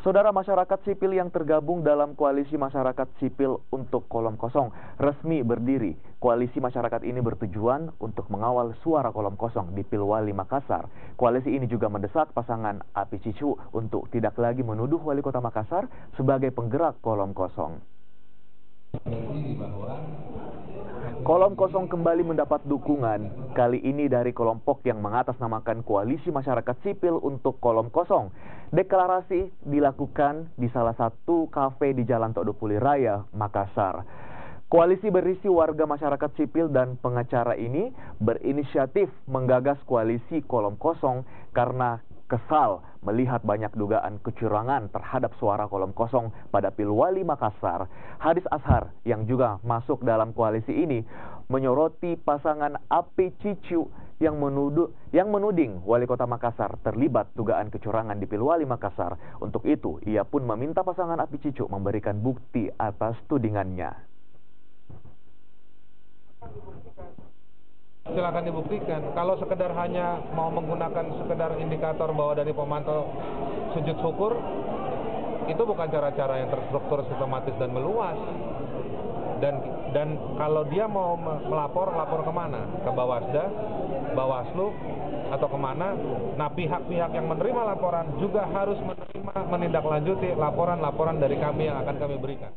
Saudara, masyarakat sipil yang tergabung dalam Koalisi Masyarakat Sipil untuk Kolom Kosong resmi berdiri. Koalisi masyarakat ini bertujuan untuk mengawal suara kolom kosong di Pilwali Makassar. Koalisi ini juga mendesak pasangan Api Cicu untuk tidak lagi menuduh Wali Kota Makassar sebagai penggerak kolom kosong. Kolom kosong kembali mendapat dukungan, kali ini dari kelompok yang mengatasnamakan Koalisi Masyarakat Sipil untuk Kolom Kosong. Deklarasi dilakukan di salah satu kafe di Jalan Todopuli Raya, Makassar. Koalisi berisi warga masyarakat sipil dan pengacara ini berinisiatif menggagas koalisi Kolom Kosong karena kesal melihat banyak dugaan kecurangan terhadap suara kolom kosong pada Pilwali Makassar. Hadis Ashar yang juga masuk dalam koalisi ini menyoroti pasangan Api Cicu yang menuding Wali Kota Makassar terlibat dugaan kecurangan di Pilwali Makassar. Untuk itu, ia pun meminta pasangan Api Cicu memberikan bukti atas tudingannya. Silakan dibuktikan. Kalau sekedar hanya mau menggunakan sekedar indikator bahwa dari pemantau sujud syukur, itu bukan cara-cara yang terstruktur, sistematis dan meluas. Dan kalau dia mau melapor, lapor kemana? Ke Bawasda, Bawaslu, atau kemana? Nah, pihak-pihak yang menerima laporan juga harus menindaklanjuti laporan-laporan dari kami yang akan kami berikan.